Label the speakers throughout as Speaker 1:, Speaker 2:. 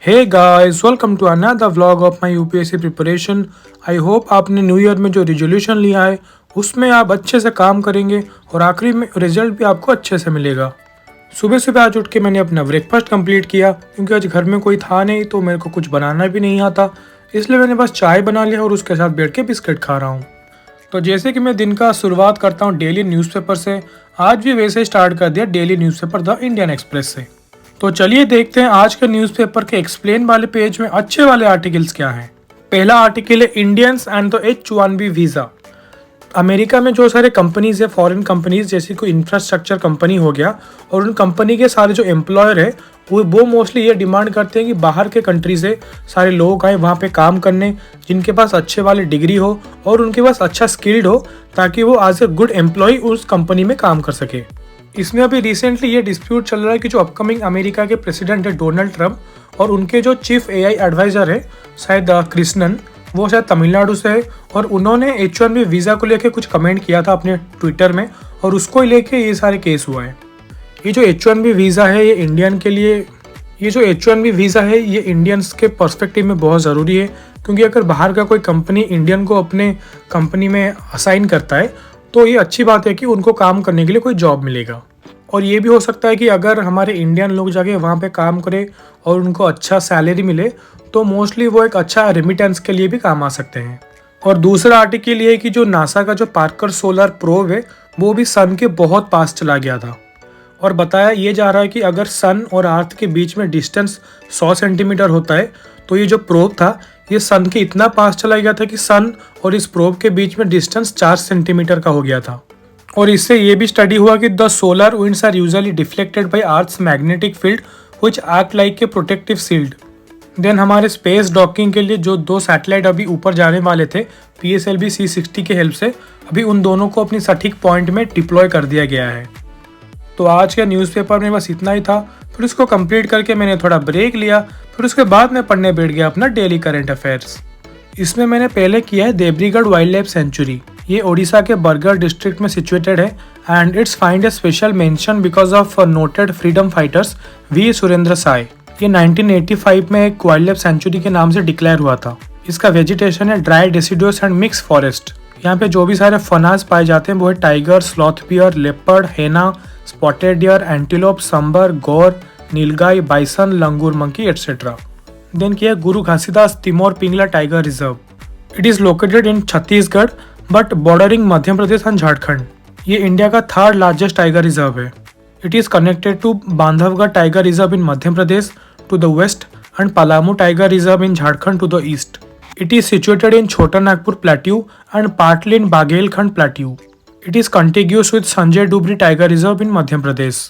Speaker 1: Hey guys, welcome to another vlog of my UPSC preparation. I hope आपने new year में जो resolution लिया है उसमें आप अच्छे से काम करेंगे और आखिरी में रिजल्ट भी आपको अच्छे से मिलेगा। सुबह सुबह आज उठ के मैंने अपना ब्रेकफास्ट कंप्लीट किया क्योंकि आज घर में कोई था नहीं तो मेरे को कुछ बनाना भी नहीं आता, इसलिए मैंने बस चाय बना लिया और उसके साथ बैठ के बिस्किट खा रहा हूँ। तो जैसे कि मैं दिन का शुरुआत करता हूँ डेली न्यूज़पेपर से, आज भी वैसे स्टार्ट कर दिया daily newspaper the Indian express से। तो चलिए देखते हैं आज के न्यूज़पेपर के एक्सप्लेन वाले पेज में अच्छे वाले आर्टिकल्स क्या हैं। पहला आर्टिकल है Indians and the H-1B visa. America में जो सारे कंपनीज है, फॉरेन कंपनीज जैसे कोई इंफ्रास्ट्रक्चर कंपनी हो गया, और उन कंपनी के सारे जो एम्प्लॉयर है वो मोस्टली ये डिमांड करते हैं कि बाहर के कंट्री से सारे लोग आए वहाँ पे काम करने, जिनके पास अच्छे वाले डिग्री हो और उनके पास अच्छा स्किल्ड हो, ताकि वो एज ए गुड एम्प्लॉय उस कंपनी में काम कर सके। इसमें अभी रिसेंटली ये डिस्प्यूट चल रहा है कि जो अपकमिंग अमेरिका के प्रेसिडेंट है डोनाल्ड ट्रम्प और उनके जो चीफ AI एडवाइज़र है शायद कृष्णन, वो शायद तमिलनाडु से है, और उन्होंने H-1B वीज़ा को लेके कुछ कमेंट किया था अपने ट्विटर में, और उसको लेके ये सारे केस हुआ है। ये जो H-1B वीज़ा है ये इंडियन के लिए, ये जो H-1B वीज़ा है ये इंडियंस के पर्सपेक्टिव में बहुत ज़रूरी है, क्योंकि अगर बाहर का कोई कंपनी इंडियन को अपने कंपनी में असाइन करता है तो ये अच्छी बात है कि उनको काम करने के लिए कोई जॉब मिलेगा। और ये भी हो सकता है कि अगर हमारे इंडियन लोग जाके वहाँ पे काम करें और उनको अच्छा सैलरी मिले तो मोस्टली वो एक अच्छा रेमिटेंस के लिए भी काम आ सकते हैं। और दूसरा आर्टिकल ये है कि जो नासा का जो पार्कर सोलर प्रोब है वो भी सन के बहुत पास चला गया था, और बताया ये जा रहा है कि अगर सन और अर्थ के बीच में डिस्टेंस 100 सेंटीमीटर होता है तो ये जो प्रोब था ये सन के इतना पास चला गया था कि सन और इस प्रोब के बीच में डिस्टेंस 4 सेंटीमीटर का हो गया था। और इससे ये भी स्टडी हुआ कि the solar winds are usually deflected by earth's magnetic field which act like a protective shield. Then हमारे स्पेस डॉकिंग के लिए जो 2 सैटेलाइट अभी ऊपर जाने वाले थे PSLV C60 के हेल्प से, अभी उन दोनों को अपनी सटीक पॉइंट में डिप्लॉय कर दिया गया है। तो आज के न्यूज़पेपर में बस इतना ही था। फिर उसको कंप्लीट करके मैंने थोड़ा ब्रेक लिया, फिर उसके बाद मैं पढ़ने बैठ गया अपना डेली करंट अफेयर्स। इसमें मैंने पहले किया है देवरीगढ़ वाइल्ड लाइफ सेंचुरी। ये ओडिशा के बरगढ़ डिस्ट्रिक्ट में सिचुएटेड है and its find a special mention because of noted freedom fighters Veer Surendra Sai. ये 1985 में एक वाइल्ड लाइफ सेंचुरी के नाम से डिक्लेयर हुआ था। इसका वेजिटेशन है dry deciduous and mix forest. यहाँ पे जो भी सारे फनाज पाए जाते हैं वो है tiger, sloth bear, leopard, hyena, spotted deer, antelope, sambar, gaur, nilgai, bison, langur monkey etcetera. Then किया Guru Ghasidas Tamor Pingla tiger reserve. It is located in Chhattisgarh but bordering Madhya Pradesh and Jharkhand. ये इंडिया का 3rd लार्जेस्ट टाइगर रिजर्व है। It is connected to Bandhavgarh tiger reserve in Madhya Pradesh to the west and Palamu tiger reserve in Jharkhand to the east. It is situated in Chota Nagpur Plateau and partly in Bagelkhand Plateau. It is contiguous with Sanjay Dubri Tiger Reserve in Madhya Pradesh.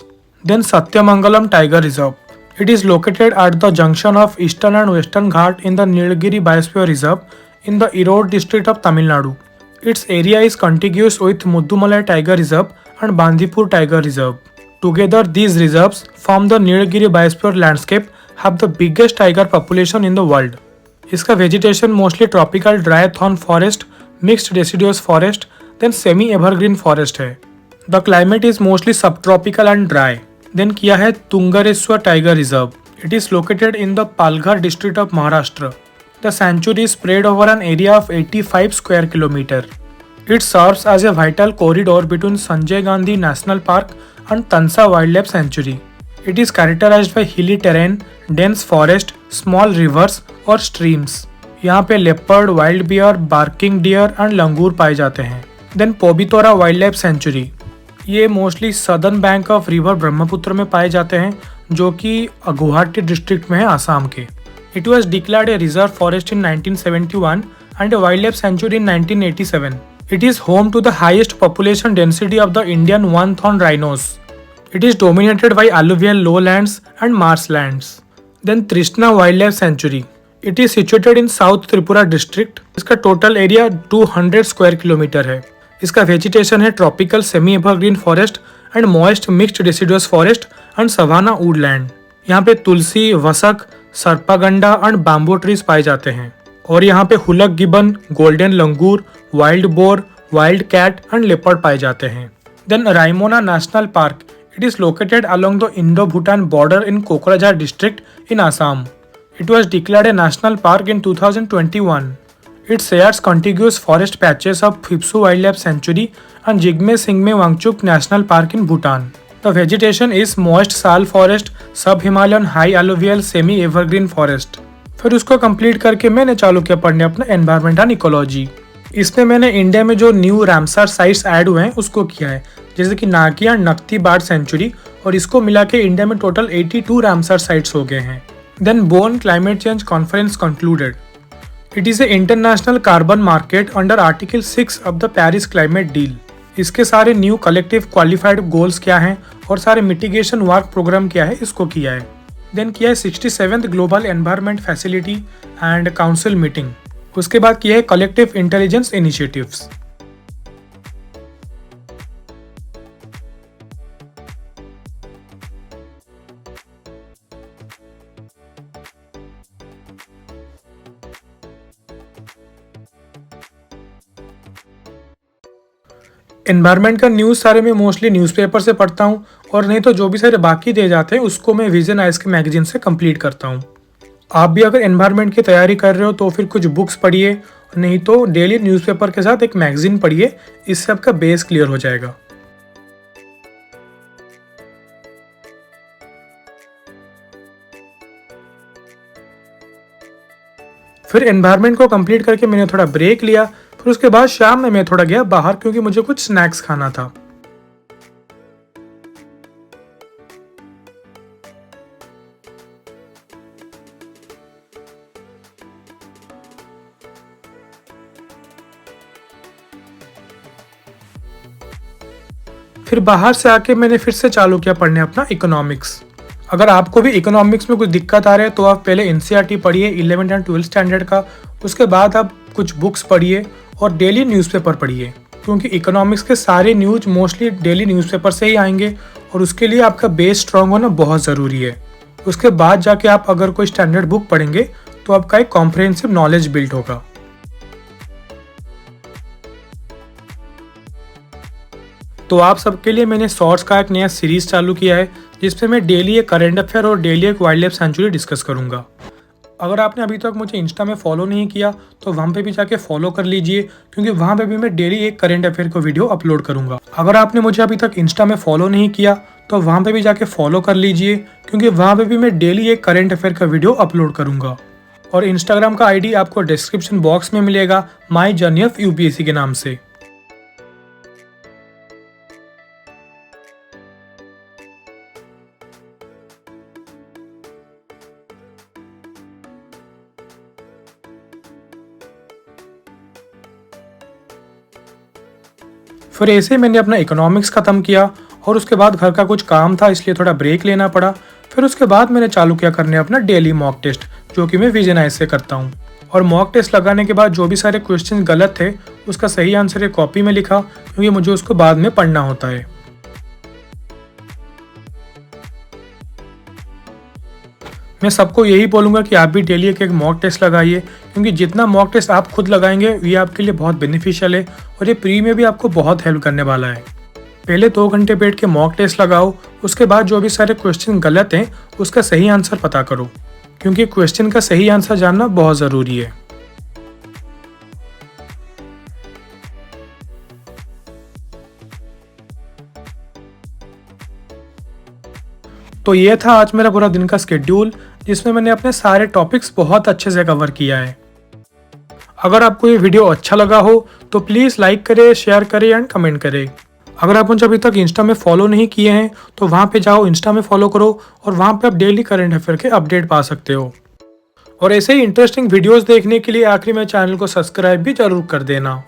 Speaker 1: Then Satyamangalam Tiger Reserve. It is located at the junction of Eastern and Western Ghat in the Nilgiri Biosphere Reserve in the Erode district of Tamil Nadu. Its area is contiguous with Muddumalai Tiger Reserve and Bandipur Tiger Reserve. Together, these reserves form the Nilgiri Biosphere landscape, have the biggest tiger population in the world. इसका vegetation mostly tropical dry thorn forest, mixed deciduous forest, then semi evergreen forest है। The climate is mostly sub tropical and dry. Then किया है Tungareshwar tiger reserve. It is located in the Palghar district of Maharashtra. The sanctuary is spread over an area of 85 square kilometer. It serves as a vital corridor between Sanjay Gandhi National Park and Tansa Wildlife Sanctuary. It is characterized by hilly terrain, dense forest, small rivers और streams. यहाँ पे leopard, wild bear, barking deer and langur पाए जाते हैं। Then Pobitora wildlife sanctuary. ये mostly southern bank of river Brahmaputra में पाए जाते हैं, जो कि गुवाहाटी डिस्ट्रिक्ट में है आसाम के। It was declared a reserve forest in 1971 and a wildlife sanctuary in 1987. It is home to the highest population density of the Indian one-thorn rhinos. It is dominated by alluvial lowlands and marshlands. Then Trishna Wildlife Sanctuary. It is situated in South Tripura district. इसका total area 200 square kilometer है। इसका vegetation है tropical semi-evergreen forest and moist mixed deciduous forest and savanna woodland. यहाँ पे तुलसी, वसक, सर्पागंडा and bamboo trees पाए जाते हैं। और यहाँ पे hoolock gibbon, golden langur, wild boar, wild cat and leopard पाए जाते हैं। Then Raimona national park. It is located along the Indo Bhutan border in Kokrajhar district in Assam. It was declared a national park in 2021. It shares contiguous forest patches of Phipsu Wildlife Sanctuary and Jigme Singme Wangchuk National Park in Bhutan. The vegetation is moist sal forest, sub-Himalayan high alluvial semi-evergreen forest. फिर उसको complete करके मैंने चालू किया पढ़ने अपना environment and ecology. इसमें मैंने इंडिया में जो न्यू रामसर साइट्स ऐड हुए हैं उसको किया है, जैसे कि नाकिया नक्ती बर्ड सेंचुरी, और इसको मिला के इंडिया में टोटल 82 रामसर साइट्स हो गए हैं। Then Bonn climate change conference concluded. It is a international carbon market under article 6 of the Paris climate deal. इसके सारे न्यू कलेक्टिव क्वालिफाइड गोल्स क्या हैं और सारे मिटिगेशन वर्क प्रोग्राम क्या है इसको किया है। देन किया है 67th global environment facility and council meeting. उसके बाद किया है कलेक्टिव इंटेलिजेंस इनिशिएटिव्स। एनवायरनमेंट का न्यूज़ सारे मैं मोस्टली न्यूज़पेपर से पढ़ता हूँ, और नहीं तो जो भी सारे बाकी दे जाते हैं उसको मैं विजन आइज के मैगजीन से कंप्लीट करता हूँ। आप भी अगर एनवायरनमेंट की तैयारी कर रहे हो तो फिर कुछ बुक्स पढ़िए, नहीं तो डेली न्यूज़पेपर के साथ एक मैगजीन पढ़िए, इससे आपका बेस क्लियर हो जाएगा। फिर एनवायरनमेंट को कंप्लीट करके मैंने थोड़ा ब्रेक लिया। फिर उसके बाद शाम में मैं थोड़ा गया बाहर, क्योंकि मुझे कुछ स्नैक्स खाना था। फिर बाहर से आके मैंने फिर से चालू किया पढ़ने अपना इकोनॉमिक्स। अगर आपको भी इकोनॉमिक्स में कुछ दिक्कत आ रहा है तो आप पहले एनसीईआरटी पढ़िए 11th एंड 12th स्टैंडर्ड का, उसके बाद आप कुछ बुक्स पढ़िए और डेली न्यूज़पेपर पढ़िए, क्योंकि इकोनॉमिक्स के सारे न्यूज़ मोस्टली डेली न्यूज़पेपर से ही आएंगे, और उसके लिए आपका बेस स्ट्रॉन्ग होना बहुत ज़रूरी है। उसके बाद जाके आप अगर कोई स्टैंडर्ड बुक पढ़ेंगे तो आपका एक कॉम्प्रिहेंसिव नॉलेज बिल्ड होगा। तो आप सबके लिए मैंने शॉर्ट्स का एक नया सीरीज चालू किया है, जिसमें मैं डेली एक करंट अफेयर और डेली एक वाइल्ड लाइफ सेंचुरी डिस्कस करूंगा। अगर आपने अभी तक मुझे इंस्टा में फॉलो नहीं किया तो वहाँ पे भी जाके फॉलो कर लीजिए, क्योंकि वहाँ पे भी मैं डेली एक करंट अफेयर को वीडियो अपलोड करूंगा। अगर आपने मुझे अभी तक इंस्टा में फॉलो नहीं किया तो वहाँ पे भी जाके फॉलो कर लीजिए, क्योंकि वहाँ पे भी मैं डेली एक करंट अफेयर का वीडियो अपलोड करूंगा। और इंस्टाग्राम का ID आपको डिस्क्रिप्शन बॉक्स में मिलेगा, माई जर्नी ऑफ UPSC के नाम से। फिर ऐसे मैंने अपना इकोनॉमिक्स ख़त्म किया, और उसके बाद घर का कुछ काम था इसलिए थोड़ा ब्रेक लेना पड़ा। फिर उसके बाद मैंने चालू किया करने अपना डेली मॉक टेस्ट, जो कि मैं विजन आइज से करता हूँ। और मॉक टेस्ट लगाने के बाद जो भी सारे क्वेश्चन गलत थे उसका सही आंसर एक कॉपी में लिखा, क्योंकि मुझे उसको बाद में पढ़ना होता है। मैं सबको यही बोलूँगा कि आप भी डेली एक एक मॉक टेस्ट लगाइए, क्योंकि जितना मॉक टेस्ट आप खुद लगाएंगे ये आपके लिए बहुत बेनिफिशियल है, और ये प्री में भी आपको बहुत हेल्प करने वाला है। पहले 2 घंटे बैठ के मॉक टेस्ट लगाओ, उसके बाद जो भी सारे क्वेश्चन गलत हैं उसका सही आंसर पता करो, क्योंकि क्वेश्चन का सही आंसर जानना बहुत ज़रूरी है। तो ये था आज मेरा पूरा दिन का स्केड्यूल, जिसमें मैंने अपने सारे टॉपिक्स बहुत अच्छे से कवर किया है। अगर आपको ये वीडियो अच्छा लगा हो तो प्लीज़ लाइक करें, शेयर करें एंड कमेंट करें। अगर आप मुझे अभी तक इंस्टा में फॉलो नहीं किए हैं तो वहाँ पे जाओ, इंस्टा में फॉलो करो, और वहाँ पे आप डेली करंट अफेयर के अपडेट पा सकते हो। और ऐसे ही इंटरेस्टिंग वीडियोस देखने के लिए आखिरी में चैनल को सब्सक्राइब भी जरूर कर देना।